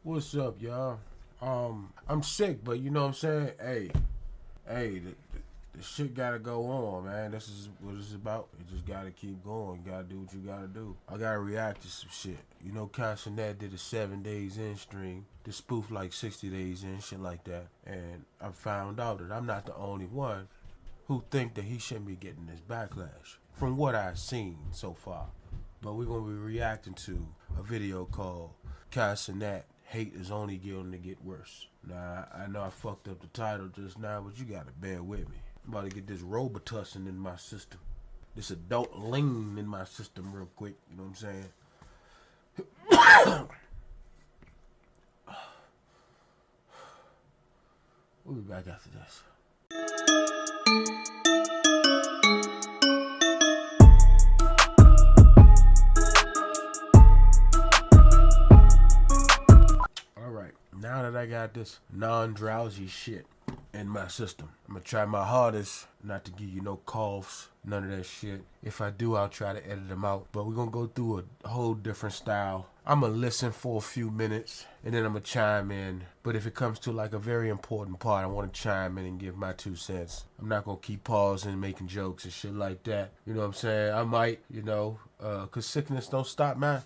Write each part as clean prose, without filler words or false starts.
What's up, y'all? I'm sick, but you know what I'm saying? The shit gotta go on, man. This is what it's about. You just gotta keep going. You gotta do what you gotta do. I gotta react to some shit. You know, Cenat did a 7 days in stream. The spoof like 60 days in, shit like that. And I found out that I'm not the only one who think that he shouldn't be getting this backlash from what I've seen so far. But we're gonna be reacting to a video called Cenat Hate is Only Going to Get Worse. Now, I know I fucked up the title just now, but you gotta bear with me. I'm about to get this Robitussin in my system. This adult lean in my system real quick, you know what I'm saying? We'll be back after this. Alright, now that I got this non-drowsy shit in my system, I'm gonna try my hardest not to give you no coughs, none of that shit. If I do, I'll try to edit them out. But we're gonna go through a whole different style. I'm gonna listen for a few minutes and then I'm gonna chime in. But if it comes to like a very important part, I wanna chime in and give my 2 cents. I'm not gonna keep pausing and making jokes and shit like that. You know what I'm saying? I might, cause sickness don't stop my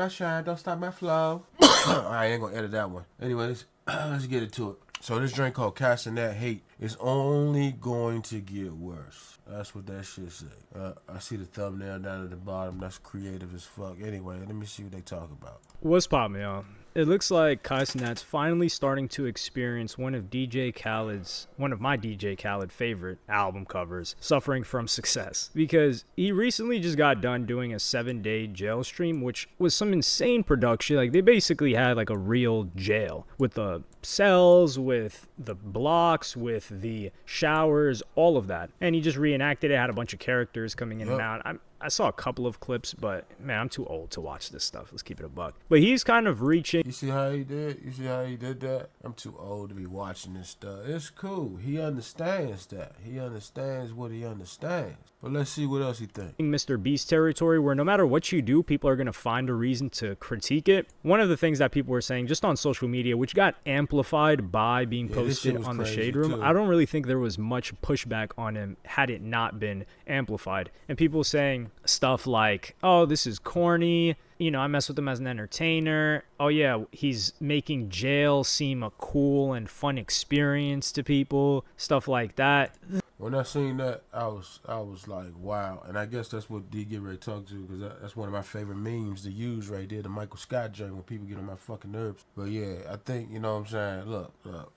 shine, don't stop my flow. I ain't gonna edit that one. Anyways, let's get into it. So this drink called Cenat Hate is only going to get worse. That's what that shit say. I see the thumbnail down at the bottom. That's creative as fuck. Anyway, let me see what they talk about. What's poppin', y'all? It looks like Cenat's finally starting to experience one of my DJ Khaled favorite album covers suffering from success, because he recently just got done doing a 7-day jail stream, which was some insane production. Like, they basically had like a real jail with the cells, with the blocks, with the showers, all of that. And he just reenacted it, had a bunch of characters coming in and out. I saw a couple of clips, but man, I'm too old to watch this stuff. Let's keep it a buck. But he's kind of reaching. You see how he did? You see how he did that? I'm too old to be watching this stuff. It's cool. He understands that. He understands what he understands. But let's see what else he thinks. Mr. Beast territory, where no matter what you do, people are going to find a reason to critique it. One of the things that people were saying just on social media, which got amplified by being posted on the Shade Room, too. I don't really think there was much pushback on him had it not been amplified. And people saying stuff like, oh, this is corny. I mess with him as an entertainer. Oh yeah, he's making jail seem a cool and fun experience to people. Stuff like that. When I seen that, I was like, wow. And I guess that's what D get ready to talk to, because that's one of my favorite memes to use right there, the Michael Scott joint, when people get on my fucking nerves. But yeah, I think, you know what I'm saying? Look,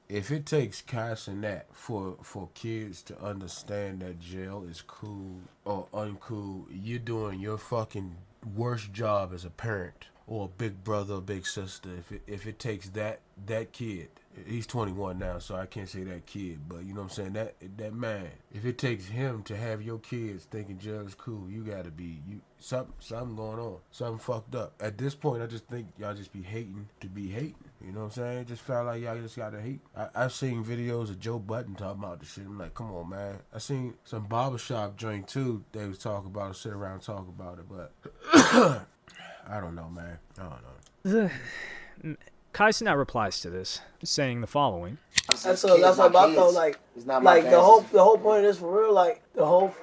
if it takes Cenat for kids to understand that jail is cool or uncool, you're doing your fucking worst job as a parent or a big brother or big sister. If it takes that kid, he's 21 now, so I can't say that kid, but you know what I'm saying, that man, if it takes him to have your kids thinking jail is cool, you gotta be something going on, something fucked up. At this point, I just think y'all just be hating to be hating. You know what I'm saying? It just felt like y'all just gotta hate. I've seen videos of Joe Budden talking about this shit. I'm like, come on, man. I seen some barbershop joint too. They was talking about it, sit around and talk about it, but I don't know, man. I don't know. Cenat replies to this, saying the following. That's what I thought. Like the whole point of this for real. Like the whole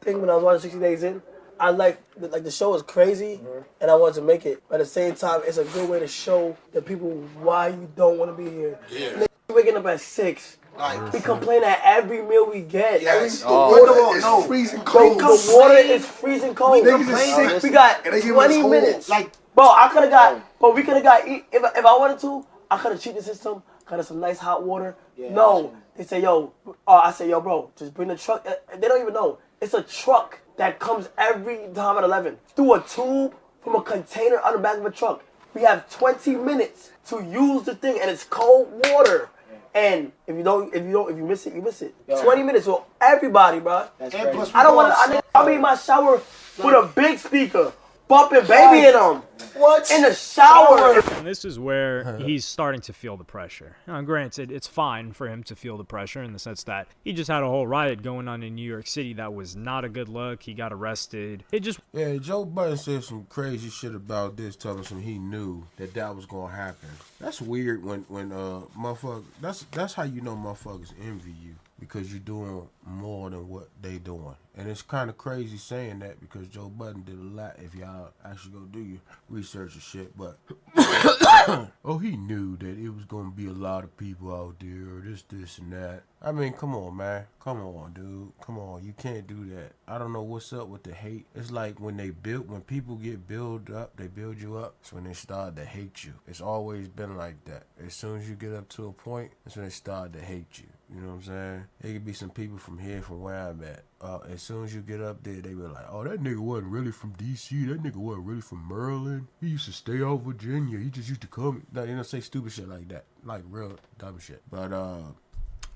thing when I was watching 60 Days In, I like the show is crazy, and I wanted to make it. But at the same time, it's a good way to show the people why you don't want to be here. Yeah. Waking up at 6. We complain at every meal we get. Yes. The water is freezing cold. The water is freezing cold. We got 20 minutes. Bro, we could have got, if I wanted to, I could have cheated the system, got us some nice hot water. Yeah, no, they say, I say, bro, just bring the truck. They don't even know. It's a truck that comes every time at 11 through a tube from a container on the back of a truck. We have 20 minutes to use the thing, and it's cold water. And if you miss it, you miss it. 20 minutes for everybody, bro. I don't want to. I'll be in my shower with a big speaker, bumping Baby in them. What? In the shower. And this is where he's starting to feel the pressure. Now, granted, it's fine for him to feel the pressure in the sense that he just had a whole riot going on in New York City that was not a good look. He got arrested. Yeah, Joe Budden said some crazy shit about this, telling him he knew that was gonna happen. That's weird when motherfuckers. That's how you know motherfuckers envy you, because you're doing more than what they doing. And it's kind of crazy saying that, because Joe Budden did a lot if y'all actually go do your research and shit. But oh, he knew that it was gonna be a lot of people out there, or this and that. I mean, come on, man. Come on, dude. Come on. You can't do that. I don't know what's up with the hate. It's like when people get built up, they build you up. It's when they start to hate you. It's always been like that. As soon as you get up to a point, that's when they start to hate you. You know what I'm saying? There could be some people from here, from where I'm at. As soon as you get up there, they be like, oh, that nigga wasn't really from D.C. That nigga wasn't really from Maryland. He used to stay out Virginia. He just used to come. No, you know, say stupid shit like that. Like real dumb shit. But,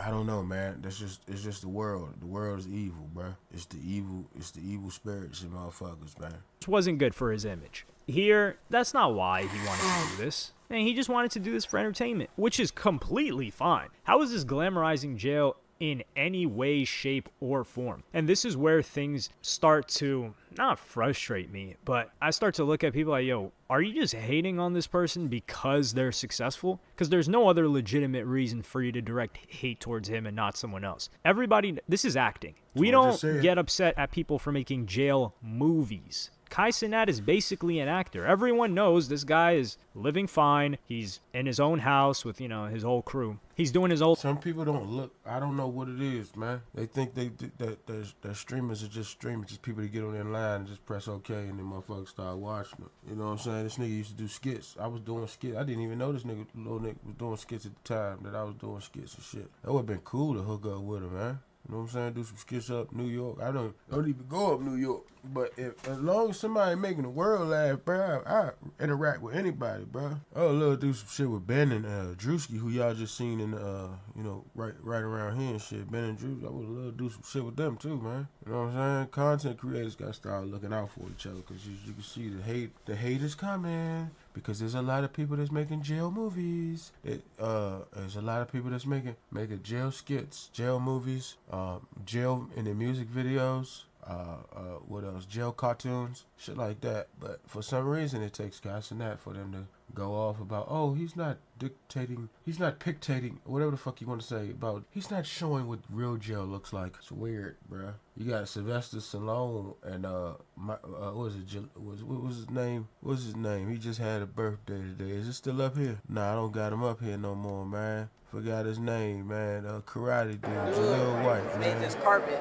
I don't know, man. It's just the world. The world is evil, bruh. It's the evil spirits and motherfuckers, man. Which wasn't good for his image. Here, that's not why he wanted to do this. And he just wanted to do this for entertainment, which is completely fine. How is this glamorizing jail in any way, shape, or form? And this is where things start to not frustrate me, but I start to look at people like, yo, are you just hating on this person because they're successful? Because there's no other legitimate reason for you to direct hate towards him and not someone else. Everybody, this is acting. We don't get upset at people for making jail movies. Kai Cenat is basically an actor. Everyone knows this guy is living fine. He's in his own house with, his whole crew. He's doing his own... Some people don't look... I don't know what it is, man. They think that streamers are just streamers. Just people that get on their line and just press OK and then motherfuckers start watching it. You know what I'm saying? This nigga used to do skits. I was doing skits. I didn't even know this little nigga was doing skits at the time, that I was doing skits and shit. That would have been cool to hook up with him, man. You know what I'm saying? Do some skits up New York. I don't even go up New York. But as long as somebody making the world laugh, bro, I interact with anybody, bro. I would love to do some shit with Ben and Drewski, who y'all just seen in right around here and shit. Ben and Drewski, I would love to do some shit with them too, man. You know what I'm saying? Content creators got to start looking out for each other, because you can see the hate is coming. Because there's a lot of people that's making jail movies. There's a lot of people that's making jail skits, jail movies, jail in their music videos. What else? Jail cartoons, shit like that. But for some reason, it takes guys and that for them to go off about, oh, he's not dictating, he's not pictating, whatever the fuck you want to say about, he's not showing what real jail looks like. It's weird, bruh. You got Sylvester Stallone and what was his name? What's his name? He just had a birthday today. Is it still up here? Nah, I don't got him up here no more, man. Forgot his name, man. Karate dude, Jaleel White, man. Maintenance carpet.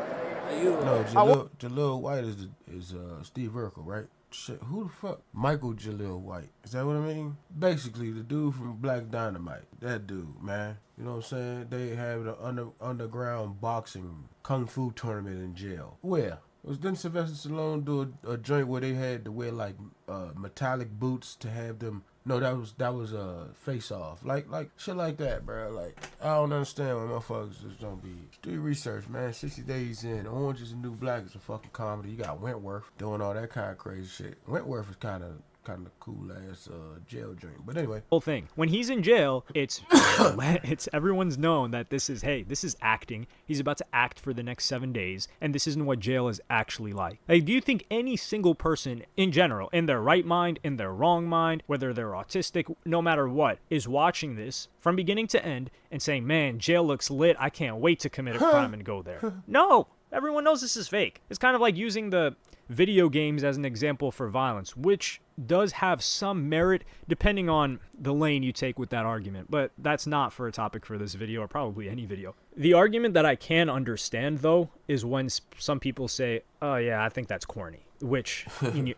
No, Jaleel White is Steve Urkel, right? Shit, who the fuck? Michael Jaleel White. Is that what I mean? Basically, the dude from Black Dynamite. That dude, man. You know what I'm saying? They have the underground boxing kung fu tournament in jail. Where? Didn't Sylvester Stallone do a joint where they had to wear like metallic boots to have them? No, that was a face off, like shit like that, bro. Like, I don't understand why motherfuckers just don't be. Do your research, man. 60 Days In, Orange is the New Black is a fucking comedy. You got Wentworth doing all that kind of crazy shit. Wentworth is kind of cool ass jail drink. But anyway, whole thing, when he's in jail, it's everyone's known that this is acting. He's about to act for the next 7 days, and this isn't what jail is actually like. Like, do you think any single person in general, in their right mind, in their wrong mind, whether they're autistic, no matter what, is watching this from beginning to end and saying, man, jail looks lit, I can't wait to commit a crime and go there? No, everyone knows this is fake. It's kind of like using the video games as an example for violence, which does have some merit depending on the lane you take with that argument, but that's not for a topic for this video, or probably any video. The argument that I can understand, though, is when some people say, oh yeah, I think that's corny, which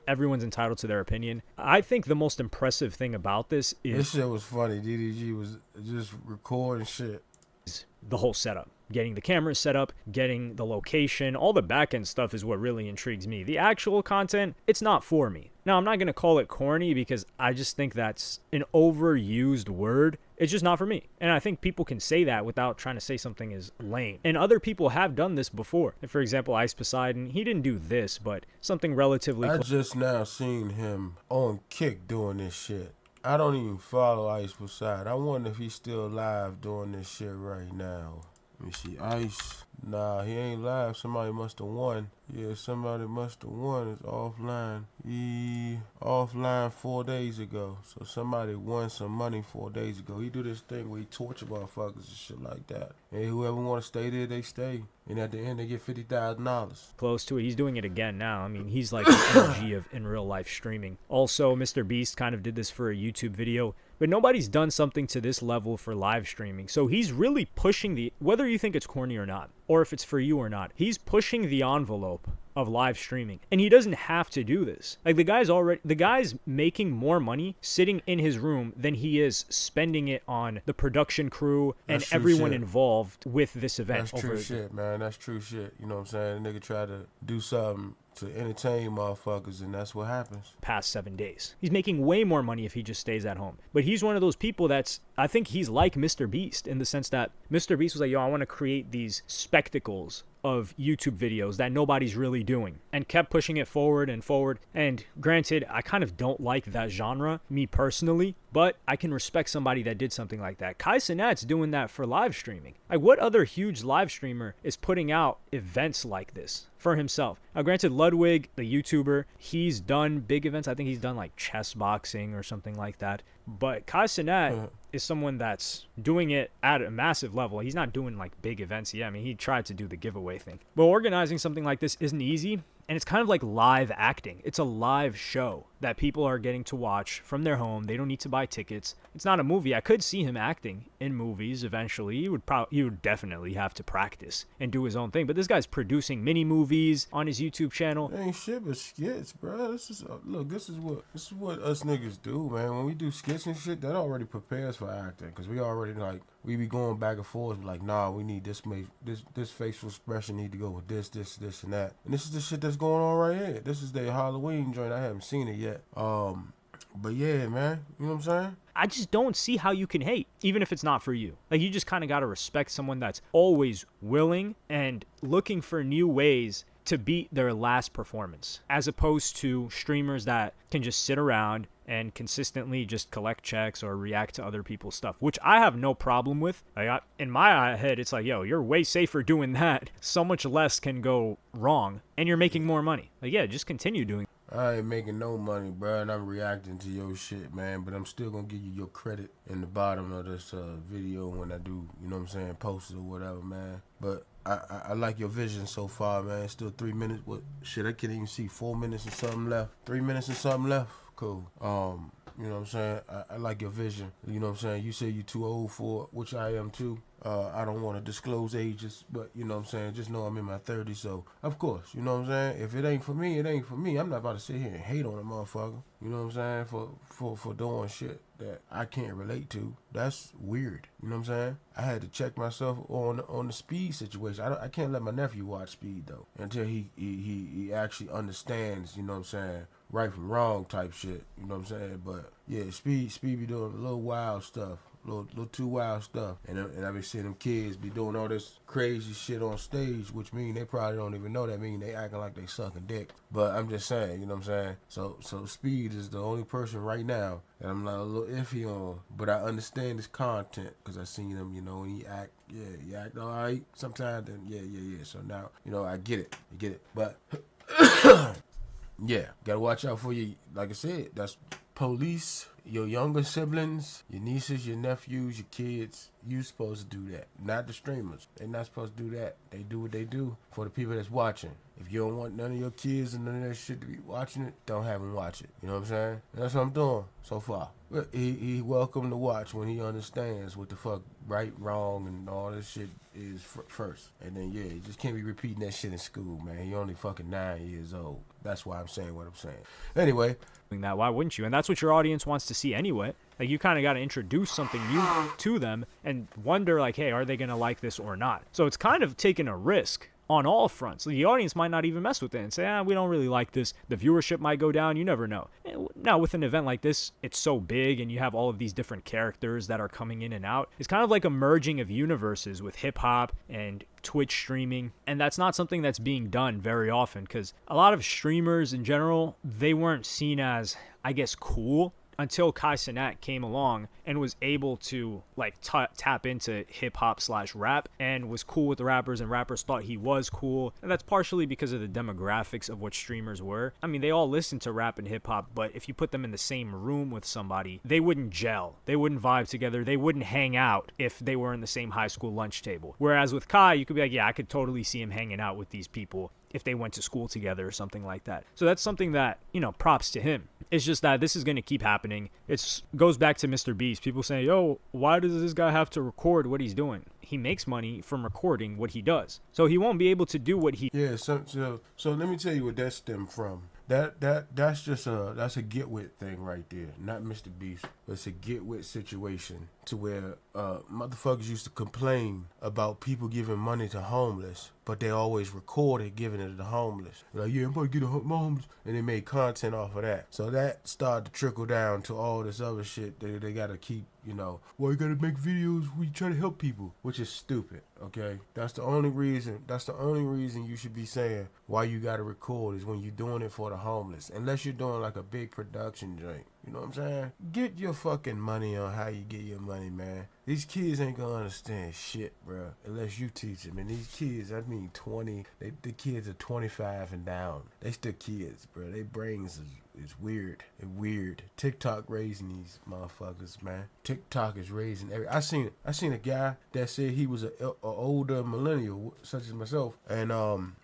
everyone's entitled to their opinion. I think the most impressive thing about this is... This shit was funny. DDG was just recording shit. The whole setup. Getting the cameras set up, getting the location, all the back-end stuff is what really intrigues me. The actual content, it's not for me. Now, I'm not going to call it corny because I just think that's an overused word. It's just not for me. And I think people can say that without trying to say something is lame. And other people have done this before. For example, Ice Poseidon, he didn't do this, but something relatively I just now seen him on Kick doing this shit. I don't even follow Ice Poseidon. I wonder if he's still live doing this shit right now. Let me see. Ice. Nah, he ain't live. Somebody must have won. Yeah, somebody must have won. It's offline. He offline 4 days ago. So somebody won some money 4 days ago. He do this thing where he torture motherfuckers and shit like that. And whoever want to stay there, they stay. And at the end, they get $50,000. Close to it. He's doing it again now. I mean, he's like the energy of in real life streaming. Also, Mr. Beast kind of did this for a YouTube video. But nobody's done something to this level for live streaming. So he's really pushing the, whether you think it's corny or not, or if it's for you or not, he's pushing the envelope of live streaming. And he doesn't have to do this. Like the guy's making more money sitting in his room than he is spending it on the production crew and everyone involved with this event. That's true shit, man. That's true shit. You know what I'm saying? The nigga try to do something to entertain motherfuckers, and that's what happens. Past 7 days. He's making way more money if he just stays at home. But he's one of those people that's, I think he's like Mr. Beast in the sense that Mr. Beast was like, yo, I want to create these spectacles of YouTube videos that nobody's really doing, and kept pushing it forward and forward. And granted, I kind of don't like that genre, me personally, but I can respect somebody that did something like that. Cenat's doing that for live streaming. Like, what other huge live streamer is putting out events like this for himself? Now, granted, Ludwig, the YouTuber, he's done big events. I think he's done like chess boxing or something like that. But Cenat is someone that's doing it at a massive level. He's not doing like big events yet. I mean, he tried to do the giveaway thing. But organizing something like this isn't easy. And it's kind of like live acting. It's a live show that people are getting to watch from their home. They don't need to buy tickets. It's not a movie. I could see him acting in movies eventually. He would definitely have to practice and do his own thing. But this guy's producing mini movies on his YouTube channel. It ain't shit but skits, bro. This is what us niggas do, man. When we do skits and shit, that already prepares for acting, cause we already like we be going back and forth like, nah, we need this facial expression need to go with this and that. And this is the shit that's going on right here. This is their Halloween joint. I haven't seen it yet. But yeah, man, you know what I'm saying? I just don't see how you can hate, even if it's not for you. Like, you just kind of got to respect someone that's always willing and looking for new ways to beat their last performance, as opposed to streamers that can just sit around and consistently just collect checks or react to other people's stuff, which I have no problem with. Like, in my head, it's like, yo, you're way safer doing that. So much less can go wrong, and you're making more money. Like, yeah, just continue doing it. I ain't making no money, bro, and I'm reacting to your shit, man, but I'm still gonna give you your credit in the bottom of this video when I do, you know what I'm saying, post it or whatever, man. But I like your vision so far, man. It's still 3 minutes. What shit? I can't even see 4 minutes and something left. 3 minutes and something left. Cool. You know what I'm saying? I like your vision. You know what I'm saying? You say you're too old for it, which I am too. I don't want to disclose ages, but you know what I'm saying? Just know I'm in my 30s, so of course, you know what I'm saying? If it ain't for me, it ain't for me. I'm not about to sit here and hate on a motherfucker. You know what I'm saying? For doing shit that I can't relate to. That's weird. You know what I'm saying? I had to check myself on the Speed situation. I can't let my nephew watch Speed though until he actually understands, you know what I'm saying, right from wrong type shit. You know what I'm saying? But yeah, Speed be doing a little wild stuff. Little too wild stuff, and I been seeing them kids be doing all this crazy shit on stage, which mean they probably don't even know that. Mean they acting like they sucking dick. But I'm just saying, you know what I'm saying. So Speed is the only person right now that I'm like a little iffy on, but I understand his content because I seen him, you know, and he act all right sometimes. Then yeah. So now, you know, I get it. But yeah, gotta watch out for you. Like I said, that's police, your younger siblings, your nieces, your nephews, your kids. You supposed to do that, not the streamers. They're not supposed to do that. They do what they do for the people that's watching. If you don't want none of your kids and none of that shit to be watching it, don't have them watch it. You know what I'm saying? And that's what I'm doing so far. But he welcome to watch when he understands what the fuck right, wrong, and all this shit is first. And then, yeah, you just can't be repeating that shit in school, man. He only fucking 9 years old. That's why I'm saying what I'm saying. Anyway. That, why wouldn't you? And that's what your audience wants to see anyway. Like, you kind of got to introduce something new to them and wonder, like, hey, are they going to like this or not? So it's kind of taking a risk on all fronts. The audience might not even mess with it and say, we don't really like this. The viewership might go down. You never know. Now, with an event like this, it's so big and you have all of these different characters that are coming in and out. It's kind of like a merging of universes with hip-hop and Twitch streaming, and that's not something that's being done very often because a lot of streamers in general, they weren't seen as, I guess, cool until Cenat came along and was able to like tap into hip-hop/rap and was cool with the rappers, and rappers thought he was cool. And that's partially because of the demographics of what streamers were. I mean, they all listen to rap and hip-hop, but if you put them in the same room with somebody, they wouldn't gel. They wouldn't vibe together. They wouldn't hang out if they were in the same high school lunch table. Whereas with Kai, you could be like, yeah, I could totally see him hanging out with these people if they went to school together or something like that. So that's something that, props to him. It's just that this is going to keep happening. It goes back to Mr. Beast. People say, yo, why does this guy have to record what he's doing? He makes money from recording what he does. So he won't be able to do what he... Yeah, so let me tell you what that stemmed from. That's a get wit thing right there. Not Mr. Beast. It's a get wit situation to where motherfuckers used to complain about people giving money to homeless, but they always recorded giving it to the homeless. Like, yeah, I'm about to get a homeless, and they made content off of that. So that started to trickle down to all this other shit they gotta keep. Well, you gotta make videos where you try to help people, which is stupid. Okay, that's the only reason you should be saying why you gotta record is when you're doing it for the homeless, unless you're doing like a big production joint. You know what I'm saying? Get your fucking money on how you get your money, man. These kids ain't gonna understand shit, bro, unless you teach them. And these kids, I mean 20, the kids are 25 and down. They still kids, bro. Their brains is weird. It's weird. TikTok raising these motherfuckers, man. TikTok is raising I seen a guy that said he was a older millennial, such as myself, and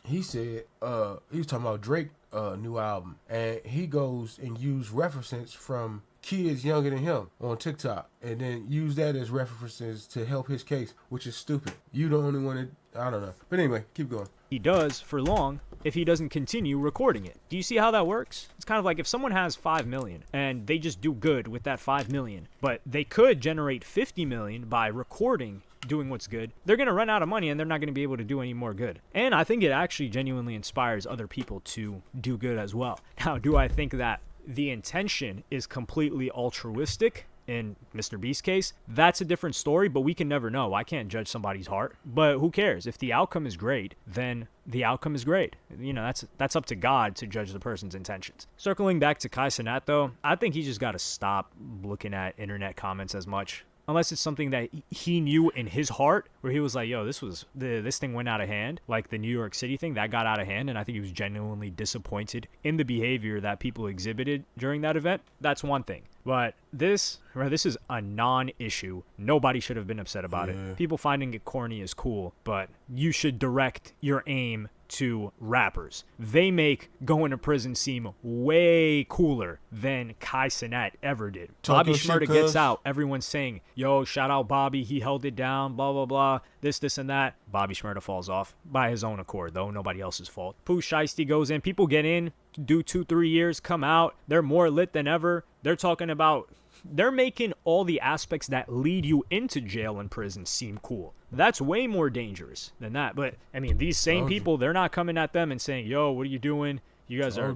he said he was talking about Drake new album, and he goes and use references from kids younger than him on TikTok, and then use that as references to help his case, which is stupid. You the only one that, I don't know. But anyway, keep going. He does for long if he doesn't continue recording it. Do you see how that works? It's kind of like if someone has 5 million and they just do good with that 5 million, but they could generate 50 million by recording doing what's good, they're going to run out of money and they're not going to be able to do any more good. And I think it actually genuinely inspires other people to do good as well. Now, do I think that the intention is completely altruistic? In Mr. Beast's case, that's a different story, but we can never know. I can't judge somebody's heart, but who cares? If the outcome is great, then the outcome is great. That's up to God to judge the person's intentions. Circling back to Cenat, though, I think he just got to stop looking at internet comments as much. Unless it's something that he knew in his heart, where he was like, yo, this thing went out of hand, like the New York City thing, that got out of hand, and I think he was genuinely disappointed in the behavior that people exhibited during that event. That's one thing. But this is a non-issue. Nobody should have been upset about it. People finding it corny is cool, but you should direct your aim to rappers. They make going to prison seem way cooler than Cenat ever did. Bobby Shmurda gets out. Everyone's saying, yo, shout out Bobby. He held it down, blah, blah, blah. This, and that. Bobby Shmurda falls off by his own accord, though. Nobody else's fault. Pooh Shiesty goes in. People get in, do 2-3 years, come out. They're more lit than ever. They're talking about... They're making all the aspects that lead you into jail and prison seem cool. That's way more dangerous than that. But, I mean, these same people, they're not coming at them and saying, yo, what are you doing? You guys are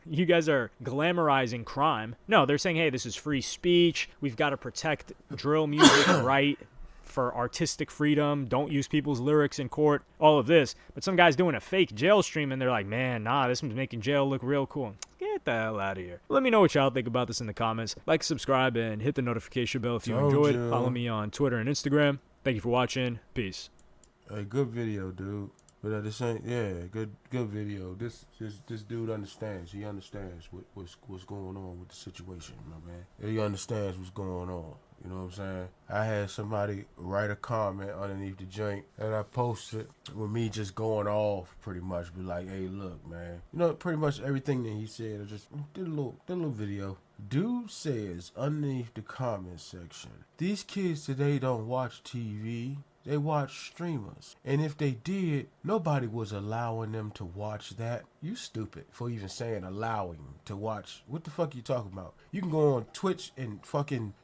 you guys are glamorizing crime. No, they're saying, hey, this is free speech. We've got to protect drill music right for artistic freedom. Don't use people's lyrics in court. All of this. But some guy's doing a fake jail stream and they're like, man, nah, this one's making jail look real cool. Get the hell out of here. Let me know what y'all think about this in the comments. Like, subscribe, and hit the notification bell if you enjoyed. Follow me on Twitter and Instagram. Thank you for watching. Peace. Hey, good video, dude. But at the same, good video. This dude understands. He understands what's going on with the situation, my man. He understands what's going on. You know what I'm saying? I had somebody write a comment underneath the joint that I posted with me just going off pretty much. Be like, hey, look, man. Pretty much everything that he said. I just did a little video. Dude says underneath the comment section, these kids today don't watch TV. They watch streamers. And if they did, nobody was allowing them to watch that. You stupid for even saying allowing to watch. What the fuck you talking about? You can go on Twitch and fucking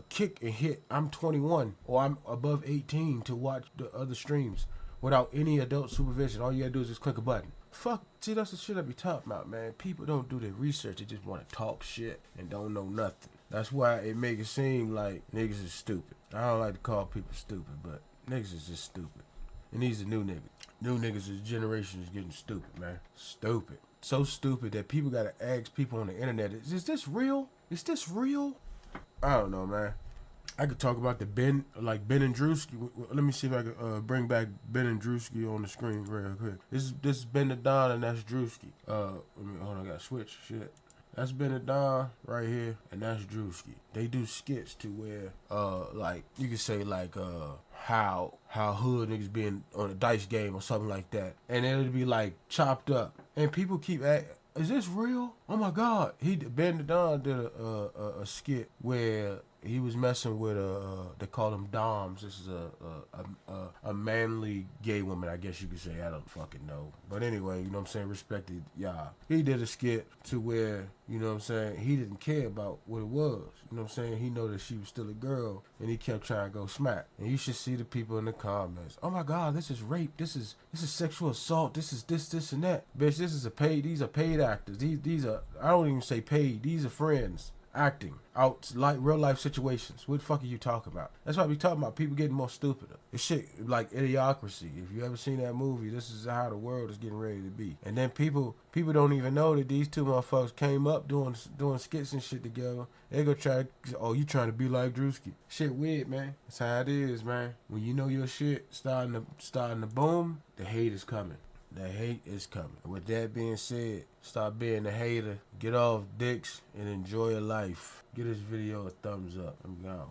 kick and hit I'm 21 or I'm above 18 to watch the other streams. without any adult supervision. All you gotta do is just click a button. Fuck, see, that's the shit I be talking about, man. People don't do their research. They just want to talk shit and don't know nothing. That's why it make it seem like niggas is stupid. I don't like to call people stupid, but niggas is just stupid. And these are new niggas. New niggas, this generation is getting stupid, man. Stupid. So stupid that people gotta ask people on the internet, is this real? Is this real? I don't know, man. I could talk about the Ben and Drewski. Let me see if I can bring back Ben and Drewski on the screen real quick. This is Ben the Don and that's Drewski. Hold on, I gotta switch. Shit. That's Ben the Don right here, and that's Drewski. They do skits to where, like, you could say, like, how hood niggas been on a dice game or something like that. And it'll be, like, chopped up. And people keep asking, is this real? Oh, my God. Ben the Don did a skit where he was messing with they call them Doms. This is a manly gay woman, I guess you could say. I don't fucking know. But anyway, you know what I'm saying? Respected y'all. He did a skit to where, you know what I'm saying, he didn't care about what it was. You know what I'm saying? He know that she was still a girl, and he kept trying to go smack. And you should see the people in the comments. Oh my God, this is rape. This is sexual assault. This is this, and that. Bitch, these are paid actors. These are, I don't even say paid. These are friends. Acting out like real life situations. What the fuck are you talking about? That's why we talking about people getting more stupider. It's shit like Idiocracy. If you ever seen that movie, this is how the world is getting ready to be. And then people don't even know that these two motherfuckers came up doing skits and shit together. They go try to, oh, you trying to be like Drewski. Shit weird, man. That's how it is, man. When you know your shit starting to boom, the hate is coming. The hate is coming. With that being said, stop being a hater. Get off dicks and enjoy your life. Give this video a thumbs up. I'm gone.